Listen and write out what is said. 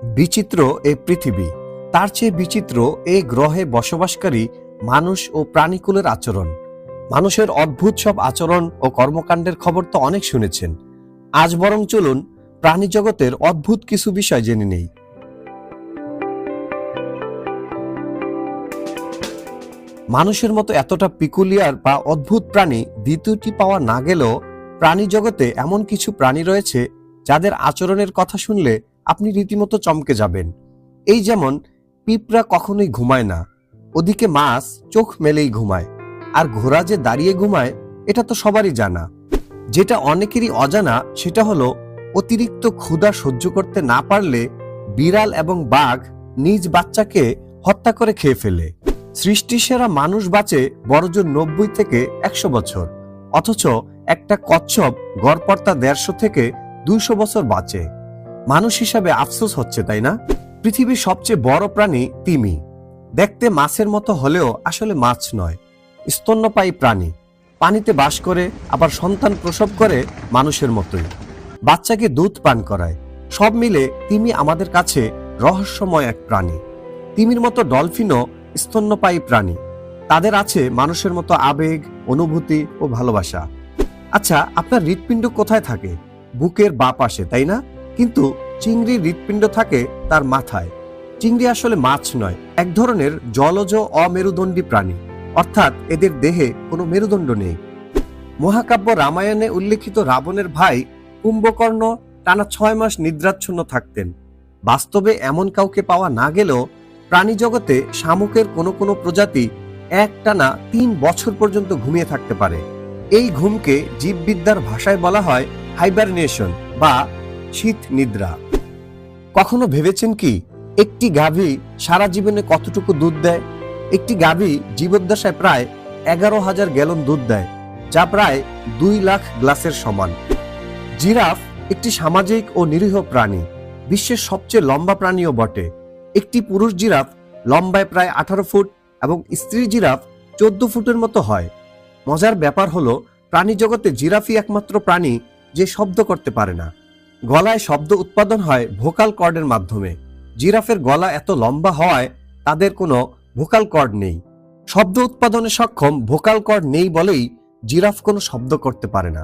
বিচিত্র এই পৃথিবী, তার চেয়ে বিচিত্র এই গ্রহে বসবাসকারী মানুষ ও প্রাণীকুলের আচরণ। মানুষের অদ্ভুত সব আচরণ ও কর্মকাণ্ডের খবর তো অনেক শুনেছেন। আজ বরং চলুন প্রাণী জগতের অদ্ভুত কিছু বিষয় জেনে নেই। মানুষের মতো এতটা পিকুলিয়ার বা অদ্ভুত প্রাণী দ্বিতীয়টি পাওয়া না গেলেও প্রাণী জগতে এমন কিছু প্রাণী রয়েছে যাদের আচরণের কথা শুনলে আপনি রীতিমতো চমকে যাবেন। এই যেমন পিঁপড়া কখনোই ঘুমায় না, ওদিকে মাছ চোখ মেলেই ঘুমায়, আর ঘোড়া যে দাঁড়িয়ে ঘুমায় এটা তো সবারই জানা। যেটা অনেকেরই অজানা সেটা হলো অতিরিক্ত ক্ষুধা সহ্য করতে না পারলে বিড়াল এবং বাঘ নিজ বাচ্চাকে হত্যা করে খেয়ে ফেলে। সৃষ্টিসেরা মানুষ বাঁচে বড়জোর 90 থেকে 100 বছর, অথচ একটা কচ্ছপ গড়পড়তা 150 থেকে 200 বছর বাঁচে। মানুষ হিসাবে আফসোস হচ্ছে, তাই না? পৃথিবীর সবচেয়ে বড় প্রাণী তিমি। দেখতে মাছের মতো হলেও আসলে মাছ নয়, স্তন্যপায়ী প্রাণী। পানিতে বাস করে, আবার সন্তান প্রসব করে মানুষের মতোই, বাচ্চাকে দুধ পান করায়। সব মিলে তিমি আমাদের কাছে রহস্যময় এক প্রাণী। তিমির মতো ডলফিনও স্তন্যপায়ী প্রাণী, তাদের আছে মানুষের মতো আবেগ, অনুভূতি ও ভালোবাসা। আচ্ছা, আপনার হৃৎপিণ্ড কোথায় থাকে? বুকের বাঁ পাশে, তাই না? কিন্তু চিংড়ির হৃৎপিণ্ড থাকে তার মাথায়। চিংড়ি আসলে মাছ নয়, এক ধরনের জলজ অমেরুদণ্ডী প্রাণী, অর্থাৎ এদের দেহে কোনো মেরুদণ্ড নেই। মহাকাব্য রামায়ণে উল্লেখিত রাবণের ভাই কুম্ভকর্ণ টানা 6 মাস নিদ্রাচ্ছন্ন থাকতেন। বাস্তবে এমন কাউকে পাওয়া না গেলেও প্রাণী জগতে শামুকের কোনো কোনো প্রজাতি একটানা 3 বছর পর্যন্ত ঘুমিয়ে থাকতে পারে। এই ঘুমকে জীববিদ্যার ভাষায় বলা হয় হাইবারনেশন বা শীত নিদ্রা। কখনো ভেবেছেন কি একটি গাভী সারা জীবনে কতটুকু দুধ দেয়? একটি গাভী জীবদ্দশায় প্রায় 11,000 গ্যালন দুধ দেয়, যা প্রায় 2 লাখ গ্লাসের সমান। জিরাফ একটি সামাজিক ও নিরীহ প্রাণী, বিশ্বের সবচেয়ে লম্বা প্রাণীও বটে। একটি পুরুষ জিরাফ লম্বায় প্রায় 18 ফুট এবং স্ত্রী জিরাফ 14 ফুটের মতো হয়। মজার ব্যাপার হলো প্রাণী জগতে জিরাফই একমাত্র প্রাণী যে শব্দ করতে পারে না। গলায় শব্দ উৎপাদন হয় ভোকাল কর্ডের মাধ্যমে। জিরাফের গলা এত লম্বা হওয়ায় তাদের কোনো ভোকাল কর্ড নেই। শব্দ উৎপাদনে সক্ষম ভোকাল কর্ড নেই বলেই জিরাফ কোনো শব্দ করতে পারে না।